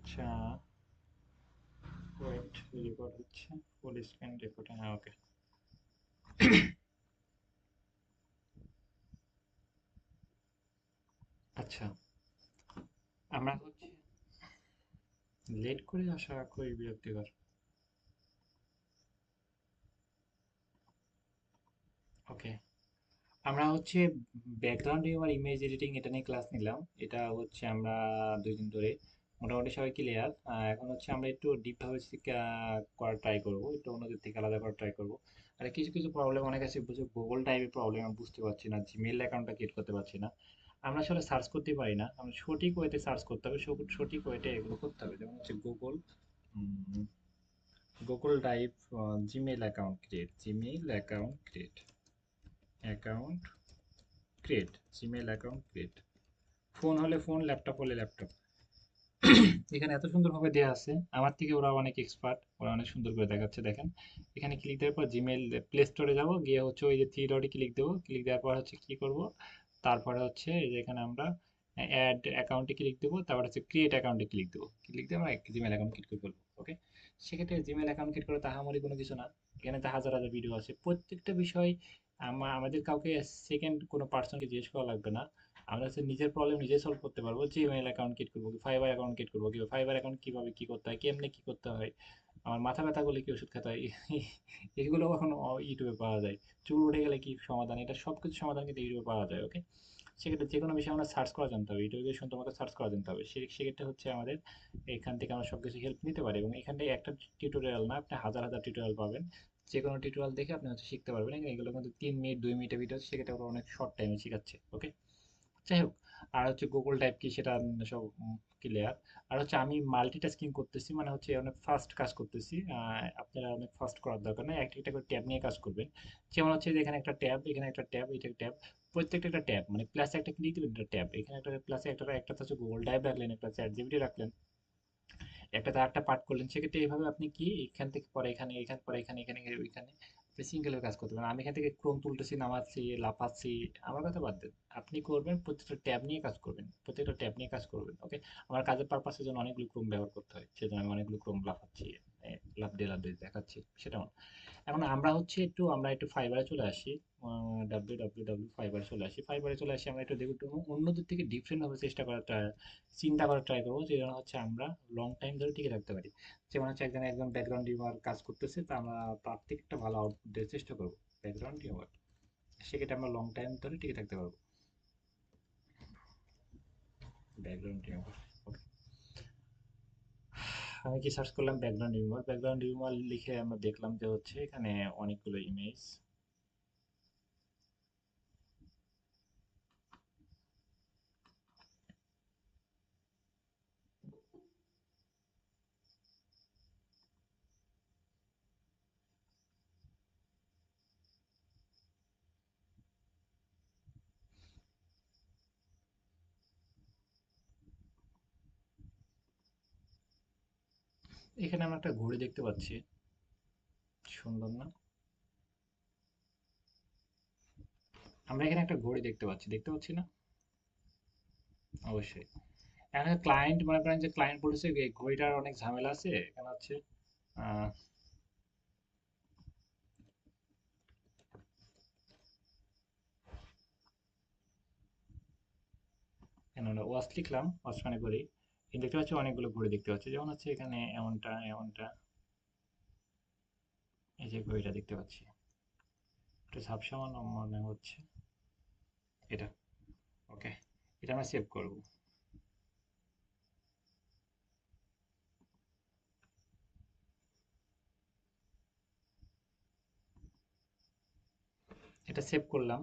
আচ্ছা, wait, record হচ্ছে, full screen record, হ্যাঁ ওকে। আচ্ছা, আমরা হচ্ছে লেট করে আসা খুবই বিরক্তিকর। ওকে, আমরা হচ্ছে ব্যাকগ্রাউন্ড আর ইমেজ এডিটিং এটা নিয়ে ক্লাস নিলাম। এটা হচ্ছে আমরা 2 দিন ধরে মোটামুটি সবাই ক্লিয়ার। এখন হচ্ছে আমরা একটু ডিপভাবে করার ট্রাই করবো, একটু অন্যদের থেকে আলাদা করার ট্রাই করবো। আর কিছু কিছু প্রবলেম অনেক আছে, বুঝে গুগল টাইপের প্রবলেম আমি বুঝতে পারছি না, জিমেল অ্যাকাউন্টটা ক্রিয়েট করতে পারছি না। আমরা আসলে সার্চ করতে পারি না, আমরা সঠিক ওয়েতে সার্চ করতে হবে, সঠিক ওয়েতে এগুলো করতে হবে। যেমন হচ্ছে Google, Google drive, Gmail account create, Gmail account create, account create, Gmail account create. Phone হলে ফোন, ল্যাপটপ হলে ল্যাপটপ। এখানে এত সুন্দরভাবে দেওয়া আছে, আমার থেকে ওরা অনেক এক্সপার্ট, ওরা অনেক সুন্দর করে দেখাচ্ছে। দেখেন, এখানে ক্লিক দেওয়ার পর জিমেল প্লে স্টোরে যাবো, গিয়ে হচ্ছে ওই যে থ্রি ডটে ক্লিক দেবো, ক্লিক দেওয়ার পর হচ্ছে কি করব, তারপরে হচ্ছে এই যে এখানে আমরা অ্যাড অ্যাকাউন্টে ক্লিক দেবো, তারপর হচ্ছে ক্রিয়েট অ্যাকাউন্টে ক্লিক দেবো। ক্লিক দিয়ে আমরা জিমেল অ্যাকাউন্ট ক্রিয়েট করে ফেলবো। ওকে, সেক্ষেত্রে জিমেল অ্যাকাউন্ট ক্রিয়েট করে তাহামরি কোনো কিছু না। এখানে তো হাজার হাজার ভিডিও আছে, প্রত্যেকটা বিষয় আমাদের কাউকে সেকেন্ড কোনো পার্সনকে জিজ্ঞেস করা লাগবে না। আমরা হচ্ছে নিজের প্রবলেম নিজে সলভ করতে পারবো। জিমেইল অ্যাকাউন্ট ক্রিয়েট করবো, ফাইবার অ্যাকাউন্ট ক্রিয়েট করবো, কিভাবে ফাইবার অ্যাকাউন্ট কিভাবে কি করতে হয়, কেমনে কি করতে হয়, আমার মাথা ব্যথা করলে কি ওষুধ খেতে হয়, এগুলো এখন ইউটিউবে পাওয়া যায়। চুল উঠে গেলে কি সমাধান, এটা সবকিছু সমাধান কিন্তু ইউটিউবে পাওয়া যায়। ওকে, সেক্ষেত্রে যে কোনো বিষয়ে আমরা সার্চ করা জানতে হবে, ইউটিউবে সুন্দর মতো সার্চ করা জানতে হবে। সেক্ষেত্রে হচ্ছে আমাদের এখান থেকে আমরা সবকিছু হেল্প নিতে পারি, এবং এখান থেকে একটা টিউটোরিয়াল না, আপনি হাজার হাজার টিউটোরিয়াল পাবেন। যে কোনো টিউটোরিয়াল দেখে আপনি হচ্ছে শিখতে পারবেন। এগুলো কিন্তু 3 মিনিট 2 মিনিটের ভিডিও, সেক্ষেত্রে ওরা অনেক শর্ট টাইমে শেখাচ্ছে। ওকে, যাই হোক, আর হচ্ছে গুগল টাইপ কি সেটা সব ক্লিয়ার। আর হচ্ছে আমি মাল্টিটাস্কিং করতেছি, মানে হচ্ছে অনেক ফাস্ট কাজ করতেছি। আপনারা অনেক ফাস্ট করার দরকার নেই, একটা একটা করে ট্যাব নিয়ে কাজ করবেন। যেমন হচ্ছে যে এখানে একটা ট্যাব, এখানে একটা ট্যাব, এটা ট্যাব, প্রত্যেকটা একটা ট্যাব, মানে প্লাস একটা ক্লিক দিবেন, একটা ট্যাব, এখানে একটা প্লাসে একটা হচ্ছে গুগল ড্রাইভ রাখলেন, একটা চ্যাট জিপিটি রাখলেন, একটা তার একটা পার্ট করলেন। সেক্ষেত্রে এইভাবে আপনি কি এখান থেকে পরে এখানে, এখান পরে এখানে, এখানে ওইখানে আপনি সিঙ্গেল কাজ করতে পারেন। আমি এখান থেকে ক্রোম তুলতেছি, নামাচ্ছি, লাফাচ্ছি, আমার কথা বাদ দেন। আপনি করবেন প্রত্যেকটা ট্যাব নিয়ে কাজ করবেন, প্রত্যেকটা ট্যাব নিয়ে কাজ করবেন। ওকে, আমার কাজের পারপাসের জন্য অনেকগুলো ক্রোম ব্যবহার করতে হয়, সেজন্য আমি অনেকগুলো ক্রোম লাফাচ্ছি, লাফ দিয়ে দেখাচ্ছি, সেটা না। এখন আমরা একটু ফাইবারে চলে আসি, ফাইবারে চলে আসি, ফাইবারে চলে আসি। আমরা একটু দেখব, একটু অন্যদের থেকে ডিফারেন্ট ভাবে চেষ্টা করার চিন্তা করার ট্রাই করবো, যে জন্য হচ্ছে আমরা লং টাইম ধরে টিকে থাকতে পারি। যেমন হচ্ছে একজন ব্যাকগ্রাউন্ড রিমার কাজ করতেছে, তা আমরা তার থেকে একটা ভালো আউটপুট দেওয়ার চেষ্টা করবো, ব্যাকগ্রাউন্ড রিমার। সেক্ষেত্রে আমরা লং টাইম ধরে টিকে থাকতে পারবো। ব্যাকগ্রাউন্ড রিমার, আমি কি সার্চ করলাম ব্যাকগ্রাউন্ড রিমুভার, ব্যাকগ্রাউন্ড রিমুভার লিখে আমরা দেখলাম যে হচ্ছে এখানে অনেকগুলো ইমেজ। এখানে আমরা একটা ঘড়ি দেখতে পাচ্ছি, সুন্দর না? আমরা এখানে একটা ঘড়ি দেখতে পাচ্ছি, দেখতে পাচ্ছি না? অবশ্যই। এখানে ক্লায়েন্ট, মনে করেন যে ক্লায়েন্ট বলেছে এই ঘড়িটার অনেক ঝামেলা আছে, এখানে হচ্ছে আহ, এখানে আমরা ওয়াচ লিখলাম, ওয়াচ মানে ঘড়ি। কিন্তু দেখতে পাচ্ছি অনেকগুলো ঘড়ি দেখতে পাচ্ছি, যেমন হচ্ছে এখানে এমনটা এমনটা, এই যে ঘড়িটা দেখতে পাচ্ছি, এটা ঝাপসা মনে হচ্ছে, এটা। ওকে, এটা আমরা সেভ করব। এটা সেভ করলাম।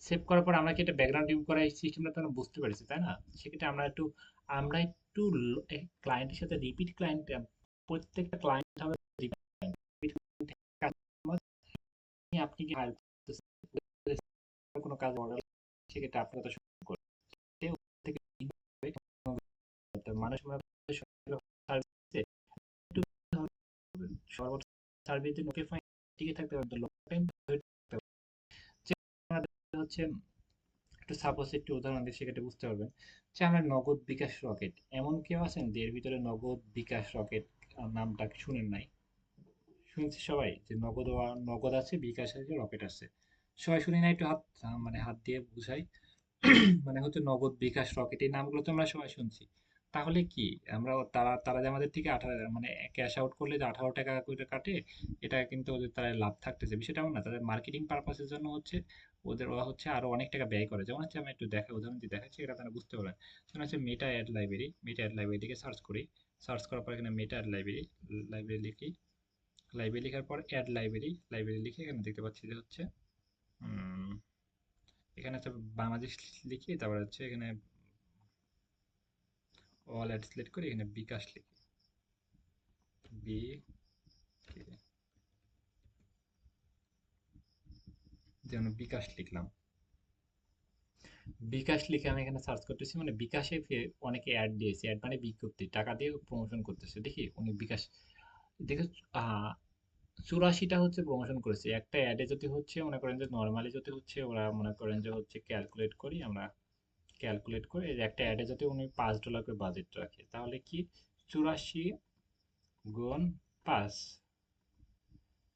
সেভ করার পর আমরা কি এটা ব্যাকগ্রাউন্ড রিমুভ করা এই সিস্টেমটা তো আমরা বুঝতে পেরেছি, তাই না? সেক্ষেত্রে আমরা একটু ক্লায়েন্টের সাথে রিপিট ক্লায়েন্ট, প্রত্যেকটা ক্লায়েন্ট হবে repeat customer। আপনি কি হায়ার করতেছেন, কোনো কাজ অর্ডার, সেক্ষেত্রে আপনার কথা শুরু করতে থেকে মানুষ সার্ভিসে একটু সর্বোচ্চ সার্ভিসে নোটিফাই টিকে থাকতে পারবেন, লং টাইম হচ্ছে একটু সাপোজ একটু উদাহরণ দিয়ে সেক্ষেত্রে বুঝতে পারবেন যে আমরা নগদ বিকাশ রকেট, এমন কেউ আছেন যে এর ভিতরে নগদ বিকাশ রকেট নামটা শুনেন নাই? শুনছি সবাই যে নগদ নগদ আছে, বিকাশ আছে, রকেট আছে। সবাই শুনি না? একটু হাত মানে হাত দিয়ে বুঝাই। মানে হচ্ছে নগদ, বিকাশ, রকেট, এই নামগুলো তো আমরা সবাই শুনছি। তাহলে কি আমরা তারা তারা যে আমাদের থেকে 18 মানে ক্যাশ আউট করলে যে 18 টাকা করে কাটে, এটা কিন্তু ওদের তারা লাভ থাকতেছে, বিষয়টা এমন না। তাদের মার্কেটিং পারপাসের জন্য হচ্ছে ওদের, ওরা হচ্ছে আরো অনেক টাকা ব্যয় করে। যেমন হচ্ছে আমি একটু দেখা উদাহরণ দিয়ে দেখাচ্ছি, এটা তারা বুঝতে পারবেন। যেমন হচ্ছে মেটা অ্যাড লাইব্রেরি, মেটা অ্যাড লাইব্রেরি থেকে সার্চ করি। সার্চ করার পর এখানে মেটা অ্যাড লাইব্রেরি, লাইব্রেরি লিখি। লাইব্রেরি লেখার পর অ্যাড লাইব্রেরি, লাইব্রেরি লিখে এখানে দেখতে পাচ্ছি যে হচ্ছে উম, এখানে হচ্ছে বাংলাদেশ লিখি, তারপর হচ্ছে এখানে অল অ্যাড সিলেক্ট করে এখানে বিকাশ লিখি। বি যেমন বিকাশ লিখলাম। বিকাশ লিখে আমি এখানে সার্চ করতেছি, মানে বিকাশে অনেকে অ্যাড দিয়েছে। অ্যাড মানে বিজ্ঞপ্তি, টাকা দিয়ে প্রমোশন করতেছে। দেখি উনি বিকাশ দেখে 84টা হচ্ছে প্রমোশন করেছে একটা অ্যাডে। যদি হচ্ছে মনে করেন যে নর্মালি যদি হচ্ছে ওরা মনে করেন যে হচ্ছে ক্যালকুলেট করি আমরা, ক্যালকুলেট করে এই যে একটা অ্যাডে যদি উনি $5 করে বাজেট রাখে, তাহলে কি 84 গুণ 5,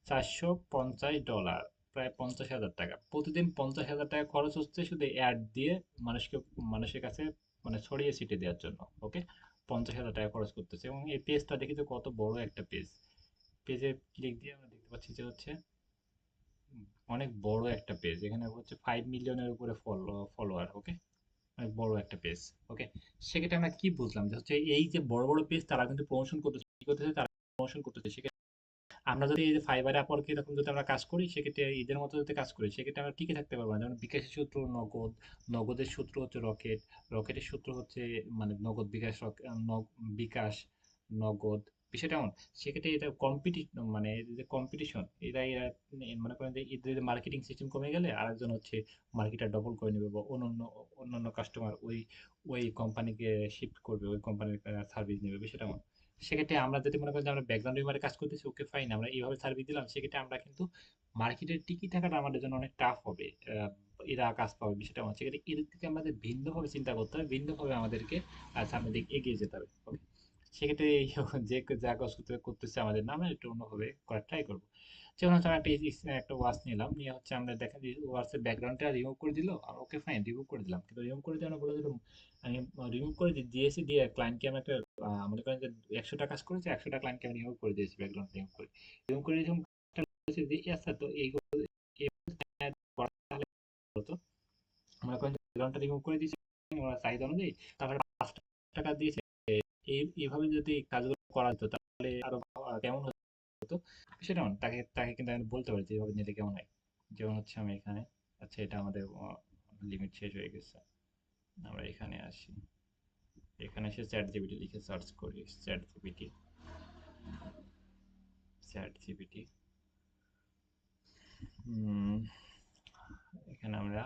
$450, প্রায় 50,000 টাকা। প্রতিদিন 50,000 টাকা খরচ হচ্ছে শুধু অ্যাড দিয়ে মানুষকে, মানুষের কাছে মানে ছড়িয়ে ছিটিয়ে দেওয়ার জন্য। ওকে, 50,000 টাকা খরচ করতেছে। এবং এই পেজটা দেখি যে কত বড় একটা পেজ। পেজে ক্লিক দিয়ে আমরা দেখতে পাচ্ছি যে হচ্ছে অনেক বড় একটা পেজ। এখানে হচ্ছে 5 মিলিয়নের উপরে ফলোয়ার। ওকে, অনেক বড় একটা পেজ। ওকে, সেক্ষেত্রে আমরা কি বুঝলাম যে হচ্ছে এই যে বড় বড় পেজ তারা কিন্তু প্রমোশন করতেছে, কি করতেছে তারা প্রমোশন করতেছে। আমরা যদি এই যে ফাইবার আপওয়ার্কে এরকম যদি আমরা কাজ করি, সেক্ষেত্রে এদের মতো যদি কাজ করি, সেক্ষেত্রে আমরা টিকে থাকতে পারবো না। যেমন বিকাশের সূত্র নগদ, নগদের সূত্র হচ্ছে রকেট, রকেটের সূত্র হচ্ছে মানে নগদ বিকাশ, বিকাশ নগদ, বিষয়টা এমন। সেক্ষেত্রে এটা মানে এই যে কম্পিটিশন, এরা মনে করেন যে এদের মার্কেটিং সিস্টেম কমে গেলে আরেকজন হচ্ছে মার্কেটটা ডবল করে নেবে, বা অন্যান্য অন্যান্য কাস্টমার ওই ওই কোম্পানিকে শিফট করবে, ওই কোম্পানির সার্ভিস নেবে, বিষয়টা এমন। সেক্ষেত্রে আমরা যদি মনে করি যে আমরা ব্যাকগ্রাউন্ড রিমারে কাজ করতেছি, ওকে ফাইন, আমরা এইভাবে সার্ভিস দিলাম, সেক্ষেত্রে আমরা কিন্তু মার্কেটের টিকে থাকাটা আমাদের জন্য অনেক টাফ হবে। এরা কাজ পাবে, বিষয়টা আমার। সেক্ষেত্রে এদের থেকে আমাদের ভিন্নভাবে চিন্তা করতে হবে, ভিন্নভাবে আমাদেরকে সামনের দিকে এগিয়ে যেতে হবে। ওকে, সেক্ষেত্রে যে যা কাজ করতেছে আমাদের নামে একটু অন্যভাবে করার ট্রাই করবো। যেমন হচ্ছে আমরা একটা ওয়াচ নিলাম, নিয়ে হচ্ছে আমরা দেখেন যে ওয়াচের ব্যাকগ্রাউন্ডটা রিমুভ করে দিল, আর ওকে ফাইন রিমুভ করে দিলাম। কিন্তু রিমুভ করে দিয়ে আমরা বলে দিলাম, আমি রিমুভ করে দিয়েছি, দিয়ে ক্লায়েন্টকে আমি একটা মনে করেন যে 100টা কাজ করেছে, 100টা ক্লায়েন্টকে আমি রিমুভ করে দিয়েছি, ব্যাকগ্রাউন্ড রিমুভ করে যখন বলেছি যে আচ্ছা তো এইগুলো করা তাহলে হতো, মনে করেন ব্যাকগ্রাউন্ডটা রিমুভ করে দিয়েছি ওরা চাহিদা অনুযায়ী, তারপরে 5 টাকা দিয়েছে। এইভাবে যদি কাজগুলো করা যেত তাহলে আরো কেমন হতো, সেটা না। তাকে তাকে কিন্তু আমি বলতে পারি যে এইভাবে নিলে কেমন হয়। যেমন হচ্ছে আমি এখানে, আচ্ছা এটা আমাদের লিমিট শেষ হয়ে গেছে, আমরা এখানে আসি। এখানে এসে চ্যাট জিপিটি লিখে সার্চ করি, চ্যাট জিপিটি, চ্যাট জিপিটি। এখানে আমরা,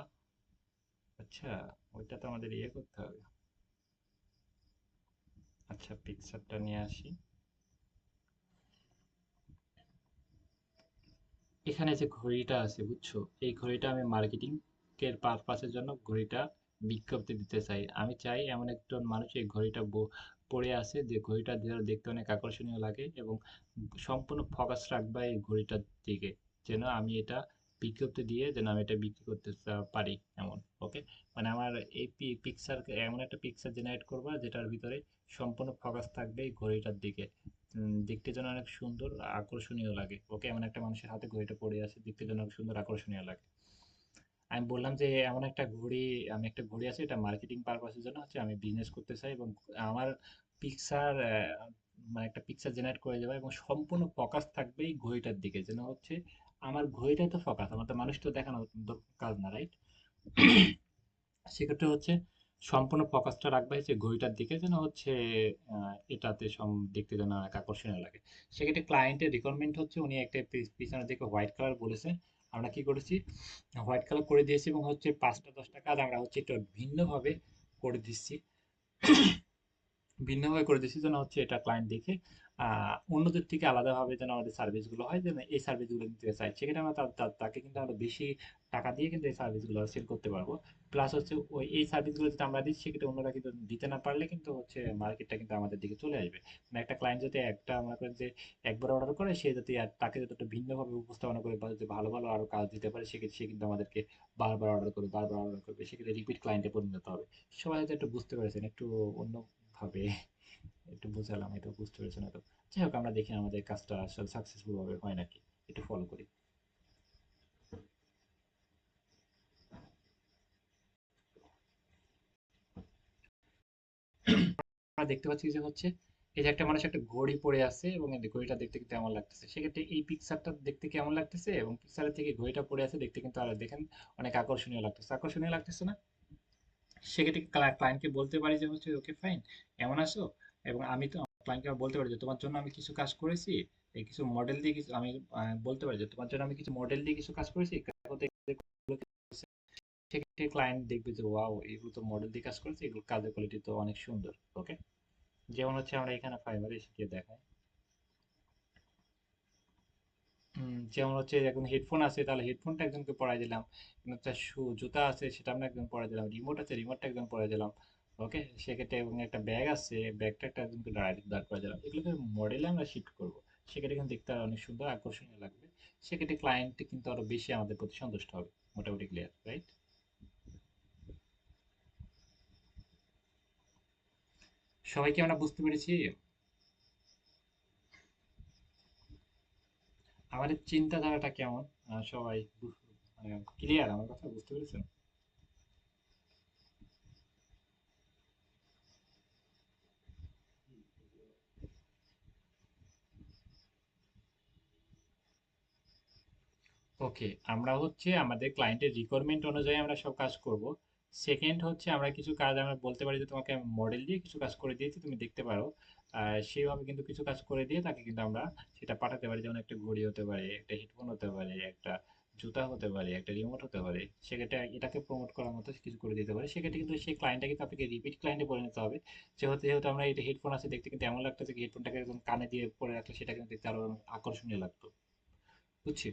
আচ্ছা ওইটা তো আমাদের ইয়ে করতে হবে। আচ্ছা পিকচারটা নিয়ে আসি। এখানে যে ঘড়িটা আছে বুঝছো, এই ঘড়িটা আমি মার্কেটিং এর পারপাসের জন্য ঘড়িটা বিজ্ঞপ্তি দিতে চাই। আমি চাই এমন একজন মানুষ এই ঘড়িটা পরে আছে, যে ঘড়িটা দেখতে অনেক আকর্ষণীয় লাগে, এবং সম্পূর্ণ ফোকাস রাখবা এই ঘড়িটার দিকে, যেন আমি এটা বিজ্ঞপ্তি দিয়ে যেন আমি এটা বিক্রি করতে পারি এমন। ওকে, মানে আমার এই পিকচার, এমন একটা পিকচার জেনারেট করবা যেটার ভিতরে সম্পূর্ণ ফোকাস থাকবে এই ঘড়িটার দিকে। দেখতে যেন অনেক সুন্দর আকর্ষণীয় লাগে। ওকে, এমন একটা মানুষের হাতে ঘড়িটা পড়ে আছে, দেখতে যেন অনেক সুন্দর আকর্ষণীয় লাগে। আমি বললাম যে এমন একটা ঘড়ি, আমি একটা ঘড়ি আছে, এটা মার্কেটিং পারপাসের জন্য হচ্ছে আমি বিজনেস করতে চাই, এবং আমার পিকচার মানে একটা পিকচার জেনারেট করে যাবে, এবং সম্পূর্ণ ফোকাস থাকবে এই ঘড়িটার দিকে, যেন হচ্ছে আমার ঘড়িটাই তো ফোকাস, আমার তো মানুষ তো দেখানো কাজ না, রাইট? সেক্ষেত্রে হচ্ছে সম্পূর্ণ ফোকাসটা রাখবে যে ঘড়িটার দিকে, যেন হচ্ছে এটাতে দেখতে যেন অনেক আকর্ষণীয় লাগে। সেক্ষেত্রে ক্লায়েন্টের রিকোয়ারমেন্ট হচ্ছে উনি একটা পিছনের দিকে হোয়াইট কালার বলেছে, আমরা কি করেছি হোয়াইট কালার করে দিয়েছি, এবং হচ্ছে 5টা 10টা কাজ আমরা হচ্ছে একটু ভিন্নভাবে করে দিচ্ছি, ভিন্নভাবে করে দিচ্ছি যেন হচ্ছে এটা ক্লায়েন্ট দেখে অন্যদের থেকে আলাদাভাবে যেন আমাদের সার্ভিসগুলো হয়, যেন এই সার্ভিসগুলো নিতে চাই, সেক্ষেত্রে আমরা তাকে কিন্তু আমরা বেশি টাকা দিয়ে কিন্তু এই সার্ভিসগুলো সেল করতে পারবো। প্লাস হচ্ছে ওই এই সার্ভিসগুলো যদি আমরা দিই, সেক্ষেত্রে অন্যরা কিন্তু দিতে না পারলে কিন্তু হচ্ছে মার্কেটটা কিন্তু আমাদের দিকে চলে আসবে। মানে একটা ক্লায়েন্ট যদি একটা মনে করেন যে একবার অর্ডার করে, সে যদি আর তাকে যদি একটু ভিন্নভাবে উপস্থাপনা করে বা যদি ভালো ভালো আরো কাজ দিতে পারে, সেক্ষেত্রে সে কিন্তু আমাদেরকে বারবার অর্ডার করবে, বারবার অর্ডার করবে, সেক্ষেত্রে রিপিট ক্লায়েন্টে পরিণত হবে। সবাই হয়তো একটু বুঝতে পেরেছেন, একটু অন্যভাবে একটু বোঝালাম, এটা বুঝতে পেরেছেন হয়তো। যাই হোক, আমরা দেখি আমাদের কাজটা আসলে সাকসেসফুল ভাবে হয় নাকি, একটু ফলো করি। আমরা দেখতে পাচ্ছি যে হচ্ছে এই যে একটা মানুষ একটা ঘড়ি পরে আছে এবং এই ঘড়িটা দেখতে কিন্তু কেমন লাগতেছে, সেক্ষেত্রে এই পিকচারটা দেখতে কেমন লাগতেছে এবং পিকচারের থেকে ঘড়িটা পরে আছে দেখতে কিন্তু আর দেখেন অনেক আকর্ষণীয় লাগতেছে, আকর্ষণীয় লাগতেছে না? সেক্ষেত্রে ক্লায়েন্টকে বলতে পারি যে হচ্ছে ওকে ফাইন, এমন আসো। এবং আমি তো ক্লায়েন্টকে বলতে পারি যে তোমার জন্য আমি কিছু কাজ করেছি, এই কিছু মডেল দিয়ে কিছু আমি বলতে পারি যে তোমার জন্য আমি কিছু মডেল দিয়ে কিছু কাজ করেছি, দেখো তো এগুলো কি হচ্ছে। সেক্ষেত্রে ক্লায়েন্ট দেখবে যে ওয়াও, এগুলো তো মডেল দিয়ে কাজ করেছে, এগুলো কাজের কোয়ালিটি তো অনেক সুন্দর। ওকে, যেমন হচ্ছে আমরা এখানে ফাইবারে শিখিয়ে দেখাই। যেমন হচ্ছে এখন হেডফোন আছে, তাহলে হেডফোনটা একজনকে পরাই দিলাম। একটা জুতা আছে, সেটা আমরা একজন পরাই দিলাম। রিমোট আছে, রিমোটটা একজন পরাই দিলাম। ওকে, সেক্ষেত্রে এবং একটা ব্যাগ আছে, ব্যাগটা একটা একজনকে দাঁড় করা দিলাম। এগুলোকে মডেলে আমরা শিফট করব, সেক্ষেত্রে কিন্তু দেখতে আরো অনেক সুন্দর আকর্ষণীয় লাগবে। সেক্ষেত্রে ক্লায়েন্ট কিন্তু আরো বেশি আমাদের প্রতি সন্তুষ্ট হবে। মোটামুটি ক্লিয়ার, রাইট? সবাইকে আমরা বুঝতে পেরেছি? আমাদের চিন্তাধারাটা কেমন? সবাই ক্লিয়ার? আমার কথা বুঝতে পেরেছেন? ওকে, আমরা হচ্ছে আমাদের ক্লায়েন্টের রিকোয়ারমেন্ট অনুযায়ী আমরা সব কাজ করব। সেকেন্ড হচ্ছে আমরা কিছু কাজ আমরা বলতে পারি যে তোমাকে মডেল দিয়ে কিছু কাজ করে দিয়েছি, তুমি দেখতে পারো। সেইভাবে কিন্তু কিছু কাজ করে দিয়ে তাকে কিন্তু আমরা সেটা পাঠাতে পারি। যেমন একটা ঘড়ি হতে পারে, একটা হেডফোন হতে পারে, একটা জুতা হতে পারে, একটা রিমোট হতে পারে। সেক্ষেত্রে এটাকে প্রমোট করার মতো কিছু করে দিতে পারে। সেক্ষেত্রে কিন্তু সেই ক্লায়েন্টটা কিন্তু আপনাকে রিপিট ক্লায়েন্টে পরিণত হবে। যেহেতু যেহেতু আমরা এটা হেডফোন আছে, দেখতে কিন্তু এমন লাগতেছে যে হেডফোনটাকে একদম কানে দিয়ে পরে রাখলে সেটা কিন্তু দেখতে আরো আকর্ষণীয় লাগতো। বুঝছি।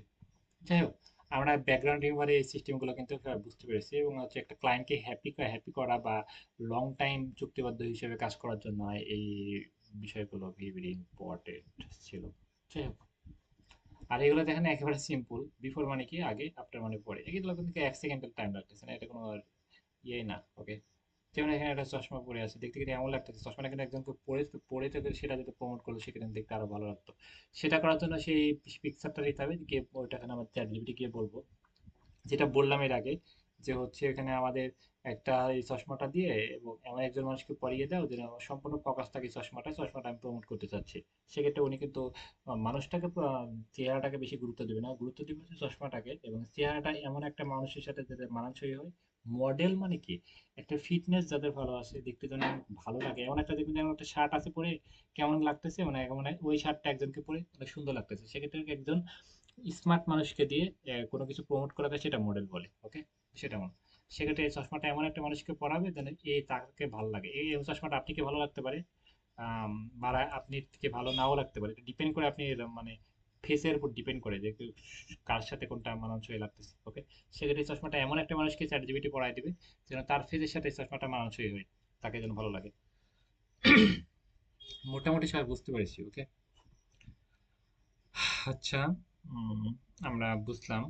যাই হোক, আমরা ব্যাকগ্রাউন্ড রিমুভারে এই সিস্টেমগুলো কিন্তু বুঝতে পেরেছি, এবং হচ্ছে একটা ক্লায়েন্টকে হ্যাপি করা বা লং টাইম চুক্তিবদ্ধ হিসেবে কাজ করার জন্য এই বিষয়গুলো ভেরি ভেরি ইম্পর্টেন্ট ছিল। যাই হোক, আর এগুলো দেখেন একেবারে সিম্পল। বিফোর মানে কি, আগে, আফটার মানে পরে। এগুলো কিন্তু 1 সেকেন্ডের টাইম লাগতেছে না, এটা কোনো ইয়েই না। ওকে, যেমন এখানে একটা চশমা পরে আছে, দেখতে কিন্তু এমন লাগতেছে চশমাটা কিন্তু একজনকে পরে থেকে সেটা যদি প্রমোট করলো, সেখানে দেখতে আরো ভালো লাগতো। সেটা করার জন্য সেই পিকচারটা দিতে হবে, গিয়ে ওইটা এখানে আমার চ্যাট জিপিটি গিয়ে বলবো, যেটা বললাম এর আগে, যে হচ্ছে এখানে আমাদের একটা এই চশমাটা দিয়ে এবং এমন একজন মানুষকে পরিয়ে দাও যেন সম্পূর্ণ ফোকাস থাকে চশমাটা, চশমাটা আমি প্রমোট করতে চাচ্ছি। সেক্ষেত্রে উনি কিন্তু মানুষটাকে চেহারাটাকে বেশি গুরুত্ব দেবে না, গুরুত্ব দিবে হচ্ছে চশমাটাকে, এবং চেহারাটা এমন একটা মানুষের সাথে যাতে মানানসই হয়। মডেল মানে কি, একটা ফিটনেস যাদের ভালো আছে, দেখতে যেন ভালো লাগে, এমন একটা দেখবেন যেমন একটা শার্ট আছে পরে কেমন লাগতেছে, মানে মানে ওই শার্টটা একজনকে পরে অনেক সুন্দর লাগতেছে, সেক্ষেত্রে একজন স্মার্ট মানুষকে দিয়ে কোনো কিছু প্রমোট করাবে, সেটা মডেল বলে। ওকে, সেটা মনে, সেক্ষেত্রে এই চশমাটা এমন একটা মানুষকে পরাবে যেন এই তাকে ভালো লাগে। এই চশমাটা আপনি কি ভালো লাগতে পারে, আম, বা আপনি থেকে ভালো নাও লাগতে পারে, এটা ডিপেন্ড করে আপনি মানে ফেসের উপর ডিপেন্ড করে যে কার সাথে কোনটা মানানসই লাগতেছে। ওকে, সেক্ষেত্রে এই চশমাটা এমন একটা মানুষকে চ্যাট জিপিটি পরাই দিবে যেন তার ফেসের সাথে এই চশমাটা মানানসই হয়, তাকে যেন ভালো লাগে। মোটামুটি সবাই বুঝতে পেরেছি? ওকে, আচ্ছা, উম, আমরা বুঝলাম।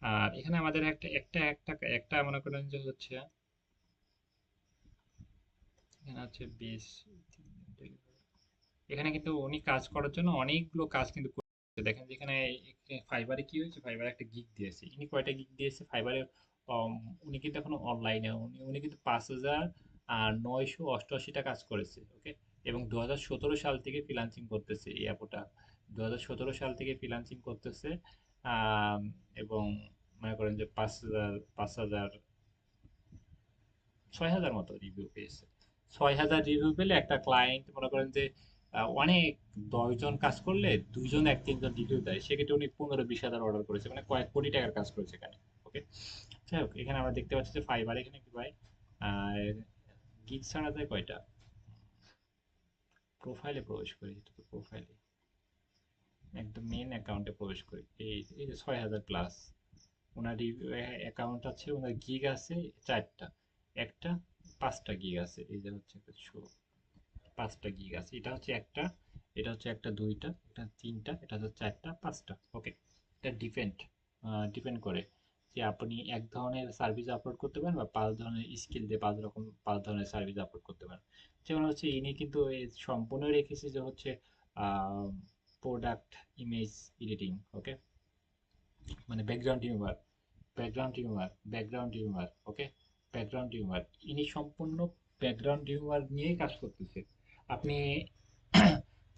আর এখানে আমাদের একটা মনে করেন যে হচ্ছে এখানে হচ্ছে 20, এখানে কিন্তু উনি কাজ করার জন্য অনেকগুলো কাজ কিন্তু করছে। দেখেন যেখানে ফাইবারে কি হয়েছে, ফাইবারে একটা গিগ দিয়েছে। ইনি কয়টা গিগ দিয়েছে ফাইবারে? উম, উনি কিন্তু এখন অনলাইনে, উনি কিন্তু 5,988টা কাজ করেছে। ওকে, এবং 2017 সাল থেকে ফ্রিল্যান্সিং করতেছে এই অ্যাপটা। 2017 সাল থেকে ফ্রিল্যান্সিং করতেছে। আম, এবং মনে করেন যে 6,000 মতো রিভিউ পেয়েছে। 6,000 রিভিউ পেলে একটা ক্লায়েন্ট মনে করেন যে অনেক 10 জন কাজ করলে 2 জন 1-3 জন রিভিউ দেয়, সেক্ষেত্রে উনি 15-20 হাজার অর্ডার করেছে, মানে কয়েক কোটি টাকার কাজ করেছে এখানে। ওকে, যাই হোক, এখানে আমরা দেখতে পাচ্ছি যে ফাইবার এখানে কি ভাই, আর গিগ ছাড়া যায় কয়টা, প্রোফাইলে প্রবেশ করি, প্রোফাইলে একদম মেন অ্যাকাউন্টে প্রবেশ করি। এই যে 6000 প্লাস ওনার অ্যাকাউন্ট আছে, ওনার গিগ আছে 4টা, একটা 5টা গিগ আছে। এই যে হচ্ছে একটা শো 5টা গিগ আছে, এটা হচ্ছে একটা, এটা হচ্ছে একটা, দুইটা, এটা তিনটা, এটা হচ্ছে 4টা, 5টা। ওকে, এটা ডিপেন্ড করে যে আপনি এক ধরনের সার্ভিস আপলোড করতে পারেন বা 5 ধরনের স্কিল দিয়ে 5 ধরনের সার্ভিস আপলোড করতে পারেন। যেমন হচ্ছে ইনি কিন্তু সম্পূর্ণ রেখেছে যে হচ্ছে প্রোডাক্ট ইমেজ এডিটিং। ওকে, মানে background remover, okay, background remover, ইনি সম্পূর্ণ ব্যাকগ্রাউন্ড রিমুভার নিয়েই কাজ করতেছে। আপনি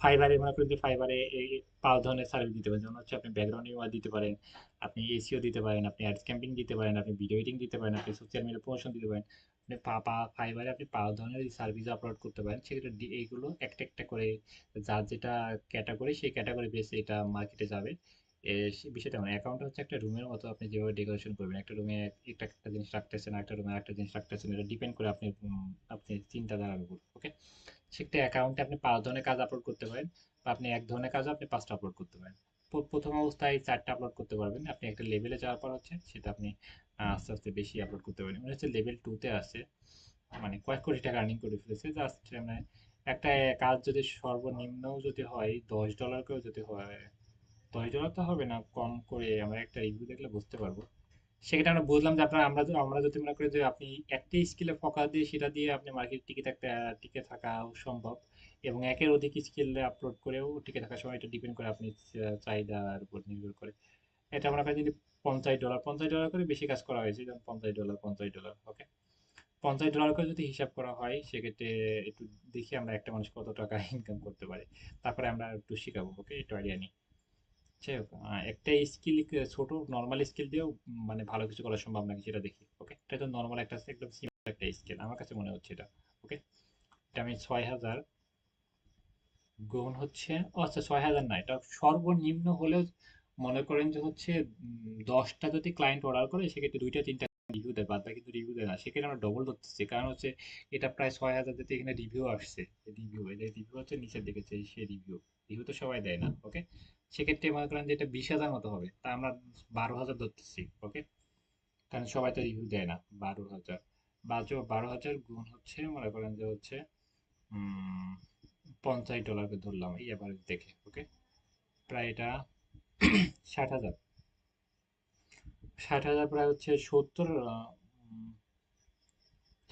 ফাইবারে মনে করেন যে ফাইবারে এই 5 ধরনের সার্ভিস দিতে পারেন, যেমন হচ্ছে আপনি ব্যাকগ্রাউন্ড রিমুভার দিতে পারেন, আপনি এসিও দিতে পারেন, আপনি অ্যাড ক্যাম্পিং দিতে পারেন, আপনি ভিডিও এডিটিং দিতে পারেন, আপনি সোশ্যাল মিডিয়া প্রমোশন দিতে পারেন। আপনি ফাইবারে আপনি 5 ধরনের সার্ভিস আপলোড করতে পারেন। সেক্ষেত্রে এইগুলো একটা একটা করে যার যেটা ক্যাটাগরি, সেই ক্যাটাগরি বেসে এটা মার্কেটে যাবে। বিষয়টা মানে অ্যাকাউন্ট হচ্ছে একটা রুমের মতো, আপনি যেভাবে ডেকোরেশন করবেন, একটা রুমে একটা একটা জিনিস রাখতেছেন, একটা রুমে একটা জিনিস রাখতেছেন, এটা ডিপেন্ড করে আপনি আপনি চিন্তাধারার উপর। ওকে, সেটা অ্যাকাউন্টে আপনি 5 ধরনের কাজ আপলোড করতে পারেন, বা আপনি এক ধরনের কাজ আপনি 5টা আপলোড করতে পারেন। প্রথম অবস্থায় 4টা আপলোড করতে পারবেন, আপনি একটা লেভেলে যাওয়ার পর হচ্ছে সেটা আপনি আস্তে আস্তে বেশি আপলোড করতে পারেন। মানে হচ্ছে লেভেল 2-তে আছে, মানে কয়েক কোটি টাকা আর্নিং করে ফেলেছে জাস্ট। মানে একটা কাজ যদি সর্বনিম্ন যদি হয় $10 করেও যদি হয়, $10 তো হবে না, কম করে আমরা একটা রিভিউ দেখলে বুঝতে পারবো। সেক্ষেত্রে আমরা বুঝলাম যে আপনার আমরা যদি মনে করি যে আপনি একটা স্কিলে ফোকাস দিয়ে সেটা দিয়ে আপনি মার্কেট টিকে থাকা সম্ভব, এবং একের অধিক স্কিলে আপলোড করেও টিকে থাকার সময়, এটা ডিপেন্ড করে আপনি চাহিদার উপর নির্ভর করে। এটা আমরা যদি $50 করে বেশি কাজ করা হয়েছে, যেমন $50, ওকে, $50 করে যদি হিসাব করা হয়, সেক্ষেত্রে একটু দেখি আমরা একটা মানুষ কত টাকা ইনকাম করতে পারে, তারপরে আমরা একটু শিখাবো। ওকে, একটু আইডিয়া নিই। যাই হোক, একটা স্কিল, ছোট নর্মাল স্কিল দিয়েও মানে ভালো কিছু করা সম্ভব নাকি সেটা দেখি। ওকে, এটা তো নর্মাল একটা, একদম সিম্পল একটা স্কিল আমার কাছে মনে হচ্ছে এটা। ওকে, এটা আমি 6000 গুণ হচ্ছে, ও আচ্ছা 6000 না, এটা সর্বনিম্ন হলেও মনে করেন যে হচ্ছে 10টা যদি ক্লায়েন্ট অর্ডার করে, সেক্ষেত্রে 2টা 3টা রিভিউ দেয়, বাদ বাকি কিন্তু রিভিউ দেয় না। সেক্ষেত্রে আমরা ডবল ধরতেছি, কারণ হচ্ছে এটা প্রায় 6000, যাতে এখানে রিভিউ আসছে। রিভিউ, এই রিভিউ হচ্ছে নিচের দিকে যে সে রিভিউ, রিভিউ তো সবাই দেয় না। ওকে, সেক্ষেত্রে মনে করেন যে এটা 20,000 মতো হবে, তা আমরা 12,000 ধরতেছি। ওকে, কারণ সবাই তো রিভিউ দেয় না। 12,000, 12,000 গুণ হচ্ছে মনে করেন যে হচ্ছে $50 ধরলাম এই অ্যাভারেজ দেখে। ওকে, প্রায় এটা 60,000, 60,000 প্রায় হচ্ছে 70,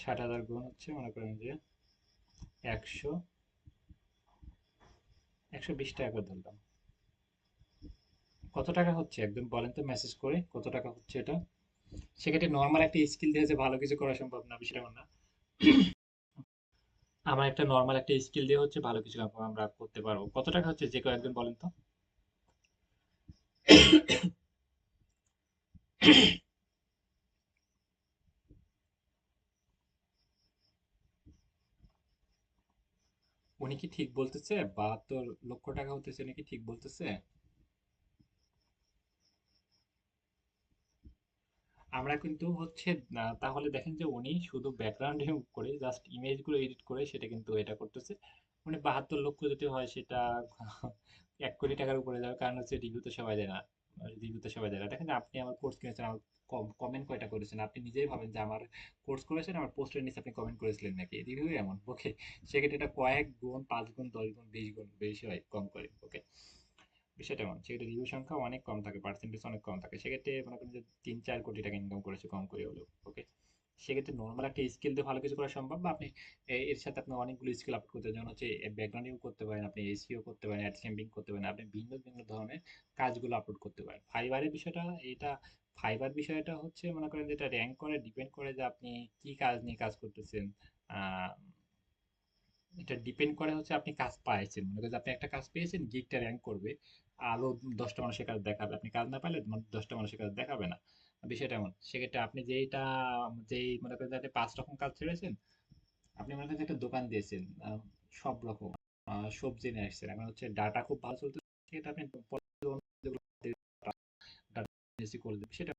60,000 গুণ হচ্ছে মনে করেন যে 100, 120 টাকা করে ধরলাম। কত টাকা হচ্ছে একদম বলেন তো, মেসেজ করে কত টাকা হচ্ছে এটা। সেক্ষেত্রে নর্মাল একটা স্কিল দিয়ে যে ভালো কিছু করা সম্ভব না, বিষয়টা এমন না। আমার একটা নর্মাল একটা স্কিল দিয়ে হচ্ছে ভালো কিছু আমরা করতে পারবো। কত টাকা হচ্ছে যে কেউ একজন বলেন তো। উনি কি ঠিক বলতেছে? 72 লক্ষ টাকা হতেছে, উনি কি ঠিক বলতেছে? আমরা কিন্তু হচ্ছে তাহলে দেখেন যে উনি শুধু ব্যাকগ্রাউন্ড করে জাস্ট ইমেজগুলো এডিট করে সেটা কিন্তু এটা করতেছে। উনি 72 লক্ষ যদি হয়, সেটা 1 কোটি টাকার উপরে যাবে, কারণ হচ্ছে রিভিউ তো সবাই দেয় না। রিভিউ তো সবাই দেয় না। দেখেন যে আপনি আমার কোর্স কিনেছেন, আমার কমেন্ট কয়টা করেছেন, আপনি নিজেই ভাবেন যে আমার কোর্স করেছেন, আমার পোস্টের নিচে আপনি কমেন্ট করেছিলেন নাকি, রিভিউ এমন। ওকে, সেক্ষেত্রে এটা কয়েক গুণ, 5 গুণ, 10 গুণ, 20 গুণ বেশি হয় কম করে। ওকে, বিষয়টা এমন, সেক্ষেত্রে রিভিউ সংখ্যা অনেক কম থাকে, পার্সেন্টেজ অনেক কম থাকে। সেক্ষেত্রে মনে করেন যে 3-4 কোটি টাকা ইনকাম করেছে কম করে হলেও। ওকে, সেক্ষেত্রে নর্মাল একটা স্কিল দিয়ে ভালো কিছু করা সম্ভব, বা আপনি এর সাথে আপনি অনেকগুলো স্কিল আপলোড করতে, যেমন হচ্ছে ব্যাকগ্রাউন্ডিং করতে পারেন, আপনি এসইও করতে পারেন, অ্যাড ক্যাম্পিং করতে পারেন, আপনি ভিন্ন ভিন্ন ধরনের কাজগুলো আপলোড করতে পারেন। ফাইবারের বিষয়টা এটা, ফাইবার বিষয়টা হচ্ছে মনে করেন যে এটা র্যাঙ্ক করে, ডিপেন্ড করে যে আপনি কি কাজ নিয়ে কাজ করতেছেন। আহ, এটা ডিপেন্ড করে হচ্ছে আপনি কাজ পাইছেন, মনে করেন যে আপনি একটা কাজ পেয়েছেন, গিগটা র্যাঙ্ক করবে, আরো 10টা মানুষের কাজ দেখাবে। আপনি কাজ না পাইলে 10টা মানুষের কাজ দেখাবে না, বিষয়টা এমন। সেক্ষেত্রে আপনি যেই মনে করেন যে আপনি 5 রকম কাজ ছেড়েছেন, আপনি মনে করেন যে একটা দোকান দিয়েছেন, সব রকম সবজি নিয়ে আসছেন, এখন হচ্ছে ডাটা খুব ভালো চলতে, সেটা আপনি ডাটা করলেন, সেটা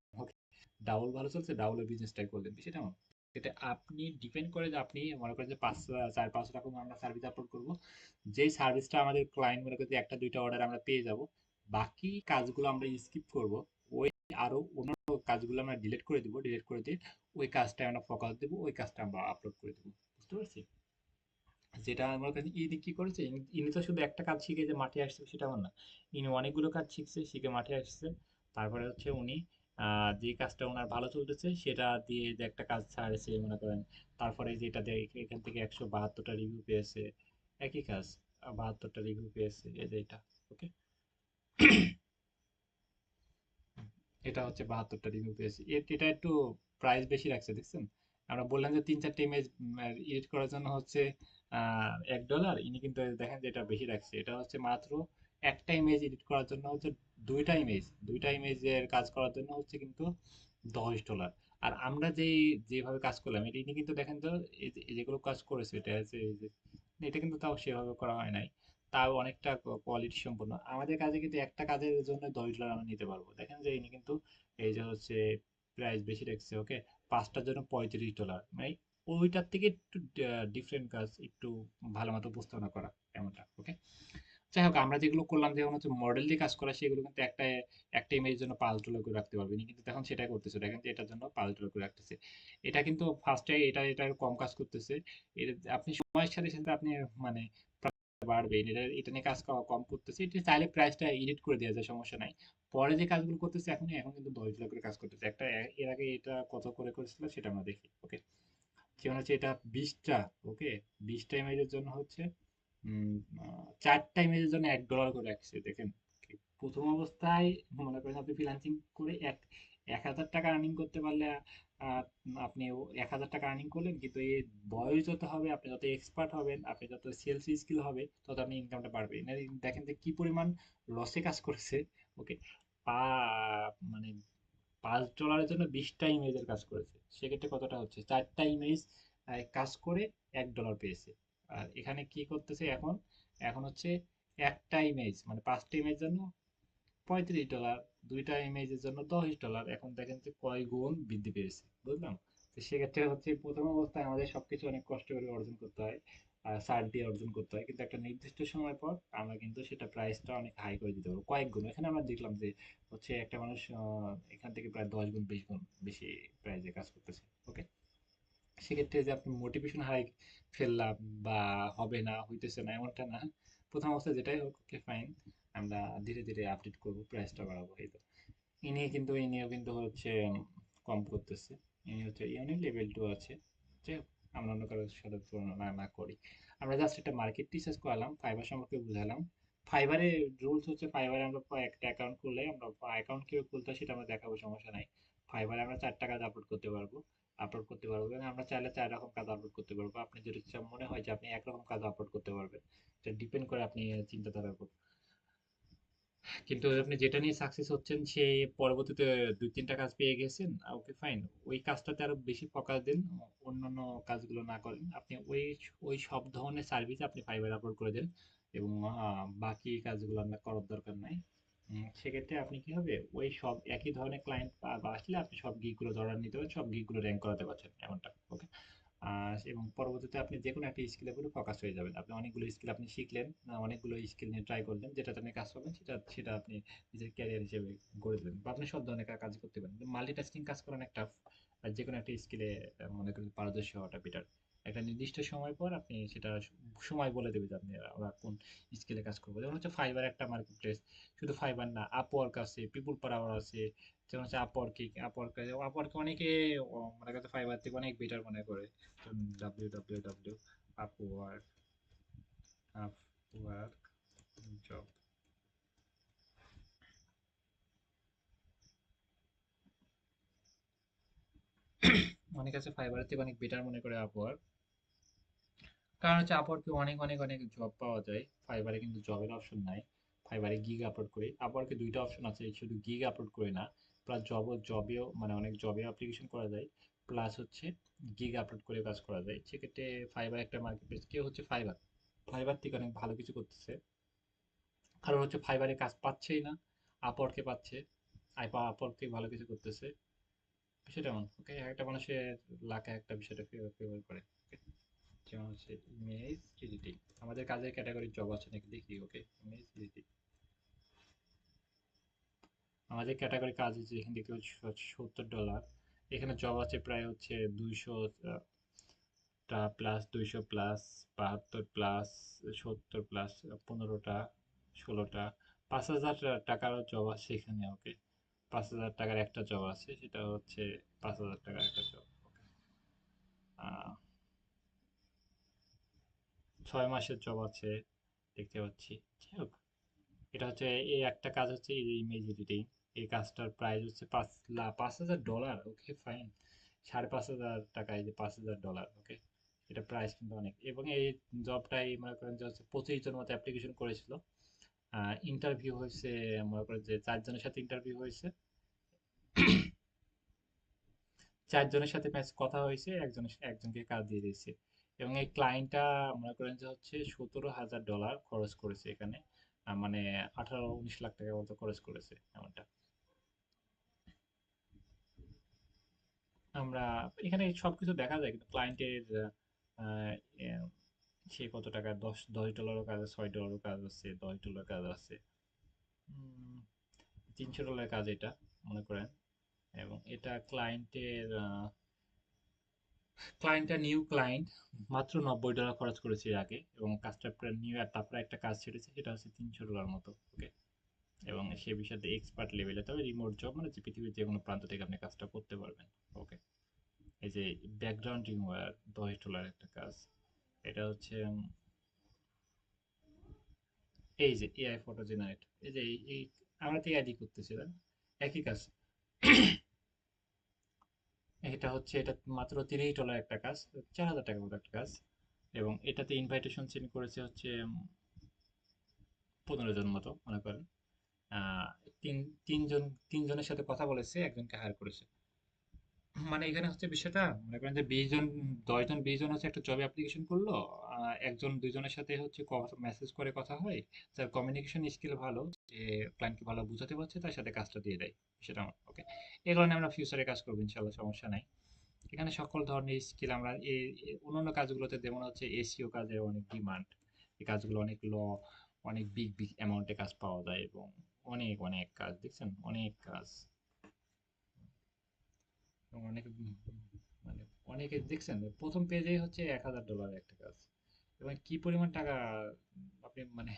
ডাউল ভালো চলছে, ডাউলের বিজনেসটাই করলেন, সেটা এমন। এটা আপনি ডিপেন্ড করে যে আপনি মনে করেন যে 4-5 রকম আমরা সার্ভিস আপলোড করবো, যেই সার্ভিসটা আমাদের ক্লায়েন্ট মনে করে যে একটা দুইটা অর্ডার আমরা পেয়ে যাব, বাকি কাজগুলো আমরা স্কিপ করব, ওই আরো অন্যান্য কাজগুলো আমরা ডিলিট করে দিব, ডিলিট করে দিয়ে ওই কাজটা আমরা ফোকাস দেবো, ওই কাজটা আমরা আপলোড করে দেবো। বুঝতে পারছি? যেটা আমার কাছে ইনি কি করেছে, ইনি তো শুধু একটা কাজ শিখে যে মাঠে আসছে সেটা আমার না, ইনি অনেকগুলো কাজ শিখছে, শিখে মাঠে আসছে। তারপরে হচ্ছে উনি যে কাজটা ওনার ভালো চলতেছে সেটা দিয়ে যে একটা কাজ ছাড়ছে মনে করেন, তারপরে যেটা দিয়ে এখান থেকে 172টা রিভিউ পেয়েছে, একই কাজ 72টা রিভিউ পেয়েছে, এই যে এটা। ওকে, এটা হচ্ছে 72টা রিভিউ পেয়েছে, এটা একটু প্রাইস বেশি রাখছে দেখছেন। আমরা বললাম যে 3-4টে ইমেজ এডিট করার জন্য হচ্ছে $1, ইনি কিন্তু দেখেন যে এটা বেশি রাখছে, এটা হচ্ছে মাত্র একটা ইমেজ এডিট করার জন্য হচ্ছে দুইটা ইমেজের কাজ করার জন্য হচ্ছে কিন্তু $10। আর আমরা যেভাবে কাজ করলাম এটা ইনি কিন্তু দেখেন তো, এই যেগুলো কাজ করেছে এটা হচ্ছে এটা কিন্তু তাও সেভাবে করা হয় নাই, তাও অনেকটা কোয়ালিটি সম্পন্ন। আমাদের কাজে কিন্তু একটা কাজের জন্য $10 আমরা নিতে পারবো, দেখেন যে ইনি কিন্তু এই যে হচ্ছে প্রাইস বেশি রাখছে। ওকে, 5টার জন্য $35, মানে ওইটার থেকে একটু ডিফারেন্ট কাজ, একটু ভালো মতো উপস্থাপনা করা এমনটা। ওকে, যাই হোক আমরা যেগুলো করলাম, যেমন হচ্ছে মডেল দিয়ে কাজ করা, সেগুলো কিন্তু একটা ইমেজের জন্য $5 করে রাখতে পারবে, কিন্তু এখন সেটাই করতেছে, দেখেন যে এটার জন্য $5 করে রাখতেছে। এটা কিন্তু ফার্স্টে এটা কম কাজ করতেছে, এটা আপনি সময়ের সাথে সাথে আপনি মানে বাড়বে, এটা নিয়ে কাজ কম করতেছে, এটা চাইলে প্রাইসটা এডিট করে দেওয়া যায়, সমস্যা নাই। পরে যে কাজগুলো করতেছে এখন কিন্তু $10 করে কাজ করতেছে, একটা এর আগে এটা কত করে করেছিল সেটা আমরা দেখি। ওকে, যেমন হচ্ছে এটা 20টা। ওকে, 20টা ইমেজের জন্য হচ্ছে 4টা ইমেজের জন্য $1 করে রাখছে, দেখেন। প্রথম অবস্থায় মনে করেন আপনি ফ্রিল্যান্সিং করে 1,000 টাকা আর্নিং করতে পারলে আহ, আপনি 1,000 টাকা আর্নিং করলেন, কিন্তু এই বয়স যত হবে, আপনি যত এক্সপার্ট হবেন, আপনি যত সেলস স্কিল হবে, তত আপনি ইনকামটা বাড়বে। দেখেন যে কি পরিমাণ লসে কাজ করেছে। ওকে, পা মানে $5 জন্য 20টা ইমেজের কাজ করেছে, সেক্ষেত্রে কতটা হচ্ছে, 4টা ইমেজ কাজ করে $1 পেয়েছে। আর এখানে কি করতেছে এখন, এখন হচ্ছে একটা ইমেজ মানে 5টা ইমেজ জন্য $35, দুইটা ইমেজের জন্য $10, এখন দেখেন যে কয় গুণ বৃদ্ধি পেয়েছে, বুঝলাম? তো সেক্ষেত্রে হচ্ছে প্রথম অবস্থায় আমাদের সবকিছু অনেক কষ্ট করে অর্জন করতে হয়, ছাড় দিয়ে অর্জন করতে হয়, কিন্তু একটা নির্দিষ্ট সময় পর আমরা কিন্তু সেটা প্রাইসটা অনেক হাই করে দিতে পারবো, কয়েক গুণ। এখানে আমরা দেখলাম যে হচ্ছে একটা মানুষ এখান থেকে প্রায় 10 গুণ 20 গুণ বেশি প্রাইসে কাজ করতেছে। ওকে, সেক্ষেত্রে যে আপনি মোটিভেশন হারাই ফেললাম বা হবে না, হইতেছে না, এমনটা না। প্রথম অবস্থায় যেটাই হোক, ওকে ফাইন, আমরা ধীরে ধীরে আপডেট করবো, প্রাইসটা বাড়াবো, এই তো। ইনিও কিন্তু হচ্ছে কম করতেছে, ইনি হচ্ছে ইউনিট লেভেল 2 আছে। যে আমরা অন্য কারোর সাথে তুলনা না করি, আমরা জাস্ট একটা মার্কেট রিসার্চ করালাম, ফাইবার সম্পর্কে বুঝালাম। ফাইবারে রুলস হচ্ছে, ফাইবারে আমরা একটা অ্যাকাউন্ট খুললে আমরা অ্যাকাউন্ট কিভাবে খুলতে হয় সেটা আমরা দেখাবো, সমস্যা নাই। ফাইবারে আমরা 4টা কাজ আপলোড করতে পারবো মানে আমরা চাইলে 4 রকম কাজ আপলোড করতে পারবো, আপনি যদি ইচ্ছা মনে হয় যে আপনি একরকম কাজ আপলোড করতে পারবেন, এটা ডিপেন্ড করে আপনি চিন্তাধারার উপর। কিন্তু আপনি যেটা নিয়ে সাকসেস হচ্ছেন সে পরবর্তীতে 2-3টা কাজ পেয়ে গেছেন, ওকে ফাইন, ওই কাজটাতে আরো বেশি ফোকাস দিন, অন্যান্য কাজগুলো না করেন। আপনি ওই ওই সব ধরনের সার্ভিস আপনি ফাইবার আপলোড করে দেন, এবং বাকি কাজগুলো আপনার করার দরকার নাই। সেক্ষেত্রে আপনি কি হবে, ওই সব একই ধরনের ক্লায়েন্ট আসলে আপনি সব গিগগুলো ধরে নিতে পারেন, সব গিগগুলো র্যাঙ্ক করাতে পারছেন, এমনটা। ওকে, এবং পরবর্তীতে আপনি যে কোনো একটা স্কিলের উপরে ফোকাস হয়ে যাবেন, আপনি অনেকগুলো স্কিল আপনি শিখলেন, অনেকগুলো স্কিল নিয়ে ট্রাই করলেন, যেটাতে আপনি কাজ করবেন সেটা সেটা আপনি নিজের ক্যারিয়ার হিসেবে গড়ে দেবেন, বা আপনি সব ধরনের কাজ করতে পারেন। মাল্টিটাস্কিং কাজ করা অনেক টাফ, আর যে কোনো একটা স্কিলে মনে করেন পারদর্শী হওয়াটা বেটার। একটা নির্দিষ্ট সময় পর আপনি সেটা সময় বলে দেবে যে আপনি আমরা কোন স্কিলে কাজ করবো। যেমন হচ্ছে ফাইবার একটা মার্কেট প্লেস, শুধু ফাইবার না, আপওয়ার্ক আছে, পিপুল পাওয়ার আছে, যেমন হচ্ছে আপওয়ার্কে অনেকে মনে করছে ফাইবার থেকে অনেক বেটার মনে করে। www আপওয়ার্ক আপওয়ার্ক জব, অনেক আছে ফাইবার থেকে অনেক বেটার মনে করে আপওয়ার্ক, কারণ হচ্ছে আপওয়ার্কে অনেক অনেক অনেক জব পাওয়া যায়, ফাইবারে কিন্তু জবের অপশন নাই। ফাইবারে গিগ আপলোড করি, আপওয়ার্কে দুইটা অপশন আছে, শুধু গিগ আপলোড করি না, প্লাস জবেও মানে অনেক জবে অ্যাপ্লিকেশন করা যায়, প্লাস হচ্ছে গিগ আপলোড করে কাজ করা যায়। সেক্ষেত্রে ফাইবার একটা মার্কেট প্লেস, কেউ হচ্ছে ফাইবার ফাইবার থেকে অনেক ভালো কিছু করতেছে, কারণ হচ্ছে ফাইবারে কাজ পাচ্ছেই না, আপওয়ার্কে পাচ্ছে, আপওয়ার্ক থেকে ভালো কিছু করতেছে। বিষয়টা এমন, ওকে? একটা মানুষের লাখে একটা বিষয়টা ফেভার করে, ওকে? যেমন হচ্ছে ইমেজ এডিটিং। আমাদের কাজের ক্যাটাগরি জব আছে নাকি দেখি, ওকে? ইমেজ এডিটিং আমাদের ক্যাটাগরি কাজ হচ্ছে, এখান থেকে $70। এখানে জব আছে প্রায় হচ্ছে 200 টা প্লাস, 200 প্লাস, 72 প্লাস, 70 প্লাস, 15টা, 16টা, 5,000 টাকারও জব আছে এখানে, ওকে? 5,000 টাকার একটা জব আছে, সেটা হচ্ছে 5,000 টাকার একটা জব, ওকে? 6 মাসের জব আছে, দেখতে পাচ্ছি। যাই হোক, এটা হচ্ছে এই একটা কাজ হচ্ছে এই ইমেজ এডিটিং। এই কাজটার প্রাইস হচ্ছে $5,000, ওকে ফাইন। $5,500 এই যে $5,000, ওকে? এটা প্রাইস কিন্তু অনেক। এবং এই জবটাই মনে করেন যে হচ্ছে 25 জন মতো অ্যাপ্লিকেশন করেছিল। ইন্টারভিউ হয়েছে, মনে করেন যে 4 জনের সাথে ইন্টারভিউ হয়েছে। 4 জনের সাথে ম্যাচ কথা হয়েছে, একজনকে কাজ দিয়ে দিয়েছে। এবং এই ক্লায়েন্টটা মনে করেন যে হচ্ছে $17,000 খরচ করেছে এখানে। মানে 18-19 লাখ টাকার মতো খরচ করেছে এমনটা। আমরা এখানে সবকিছু দেখা যায়, কিন্তু ক্লায়েন্টের সে কত টাকা, $10 কাজ আছে, $6 কাজ আছে, $10 কাজ আছে, $300 কাজ এটা, মনে করেন। এবং এটা ক্লায়েন্টটা নিউ ক্লায়েন্ট, মাত্র $90 খরচ করেছে এর আগে, এবং কাজটা প্রায় নিউ, আর তারপরে একটা কাজ ছেড়েছে, সেটা হচ্ছে $300 মতো, ওকে? এবং সে বিষয়তে এক্সপার্ট লেভেলে, তবে রিমোট জব, মানে যে পৃথিবীর যে কোনো প্রান্ত থেকে আপনি কাজটা করতে পারবেন, ওকে? এই যে ব্যাকগ্রাউন্ড রিমুভার, $10 একটা কাজ। এটা হচ্ছে এই যে এআই ফটো জেনারেট, এই যে এই আমরা তো এআই করতেছিলাম, একই কাজ। এটা মাত্র $30 একটা কাজ, $4,000 মতো একটা কাজ। এবং এটাতে ইনভাইটেশন সেন্ড করেছে হচ্ছে 15 জন মতো, মনে করেন। আহ তিন তিনজন তিনজনের সাথে কথা বলেছে, একজনকে হায়ার করেছে। মানে এখানে হচ্ছে বিষয়টা, মনে করেন যে 20 জন, 10 জন 20 জন হচ্ছে একটা জব অ্যাপ্লিকেশন করলো। একজন দুইজনের সাথে হচ্ছে মেসেজ করে কথা হয়, তার কমিউনিকেশন স্কিল ভালো, যে ক্লায়েন্টকে ভালো বোঝাতে পারছে, তার সাথে কাজটা দিয়ে দেয়। সেটা ওকে। এই কারণে আমরা ফিউচারে কাজ করবো ইনশাল্লাহ, সমস্যা নাই। এখানে সকল ধরনের স্কিল আমরা অন্যান্য কাজগুলোতে, যেমন হচ্ছে এসিও কাজের অনেক ডিমান্ড। এই কাজগুলো অনেক অনেক বিগ বিগ অ্যামাউন্টে কাজ পাওয়া যায়, এবং অনেক অনেক কাজ, দেখছেন, অনেক কাজ। এবং অনেকে মানে অনেকে দেখছেন প্রথম পেজেই হচ্ছে $1,000 একটা কাজ। এবং কি পরিমাণ টাকা আপনি মানে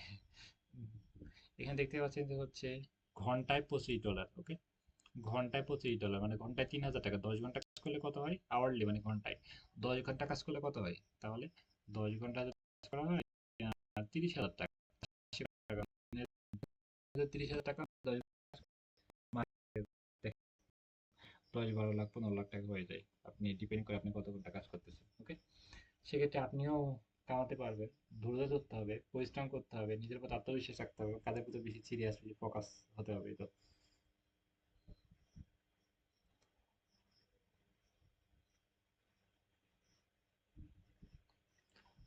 এখানে দেখতে পাচ্ছেন যে হচ্ছে ঘন্টায় $25, ওকে? ঘন্টায় $25, মানে ঘন্টায় $3,000। 10 ঘন্টা কাজ করলে কত হয় আওয়ারলি, মানে ঘন্টায় 10 ঘন্টা কাজ করলে কত হয় তাহলে? 10 ঘন্টা কাজ করা হয় 30,000 টাকা। 30,000 টাকা 10, 12 লাখ, 15 লাখ টাকা হয়ে যায়। আপনি ডিপেন্ড করে আপনি কত ঘন্টা কাজ করতেছেন, ওকে? সেক্ষেত্রে আপনিও কামাতে পারবেন। ধৈর্য ধরতে হবে, পরিশ্রম করতে হবে, নিজের প্রতি আত্মবিশ্বাস রাখতে হবে, কাজের প্রতি বেশি সিরিয়াস, বেশি ফোকাস হতে হবে, তো।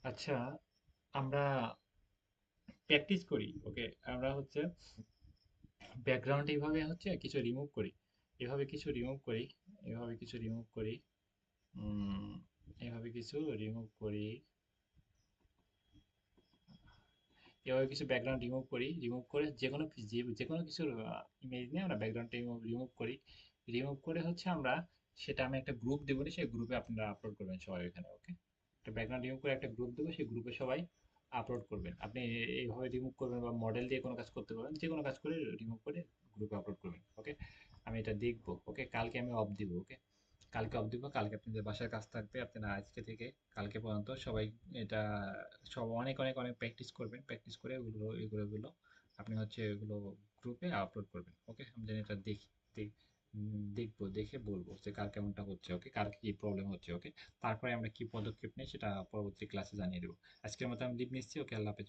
আচ্ছা, আমরা প্র্যাকটিস করি, ওকে? আমরা হচ্ছে ব্যাকগ্রাউন্ড এইভাবে হচ্ছে কিছু রিমুভ করি, এভাবে কিছু রিমুভ করি, এভাবে কিছু রিমুভ করি, উম, এভাবে কিছু রিমুভ করি, এভাবে কিছু ব্যাকগ্রাউন্ড রিমুভ করি, রিমুভ করে যে কোনো কিছুর ইমেজ নিয়ে আমরা ব্যাকগ্রাউন্ডটা রিমুভ করি। রিমুভ করে হচ্ছে আমি একটা গ্রুপ দেবো, সেই গ্রুপে আপনারা আপলোড করবেন সবাই ওখানে, ওকে? একটা ব্যাকগ্রাউন্ড রিমুভ করে একটা গ্রুপ দেবো, সেই গ্রুপে সবাই আপলোড করবেন। আপনি এইভাবে রিমুভ করবেন, বা মডেল দিয়ে কোনো কাজ করতে পারবেন, যে কোনো কাজ করে রিমুভ করে গ্রুপে আপলোড করবেন, ওকে? আমি এটা দেখবো, ওকে? কালকে আমি অফ দিব, ওকে? কালকে অফ দিব। কালকে আপনাদের বাসায় কাজ থাকবে, আপনারা আজকে থেকে কালকে পর্যন্ত সবাই এটা সব অনেক অনেক অনেক প্র্যাকটিস করবেন। প্র্যাকটিস করে এগুলো আপনি হচ্ছে এগুলো গ্রুপে আপলোড করবেন, ওকে? আমি জানি এটা দেখবো, দেখে বলবো যে কার কেমনটা হচ্ছে, ওকে? কার কি প্রবলেম হচ্ছে, ওকে? তারপরে আমরা কি পদক্ষেপ নেই সেটা পরবর্তী ক্লাসে জানিয়ে দেবো। আজকের মতো আমি লিভ নিচ্ছি, ওকে? আল্লাহ হাফেজ।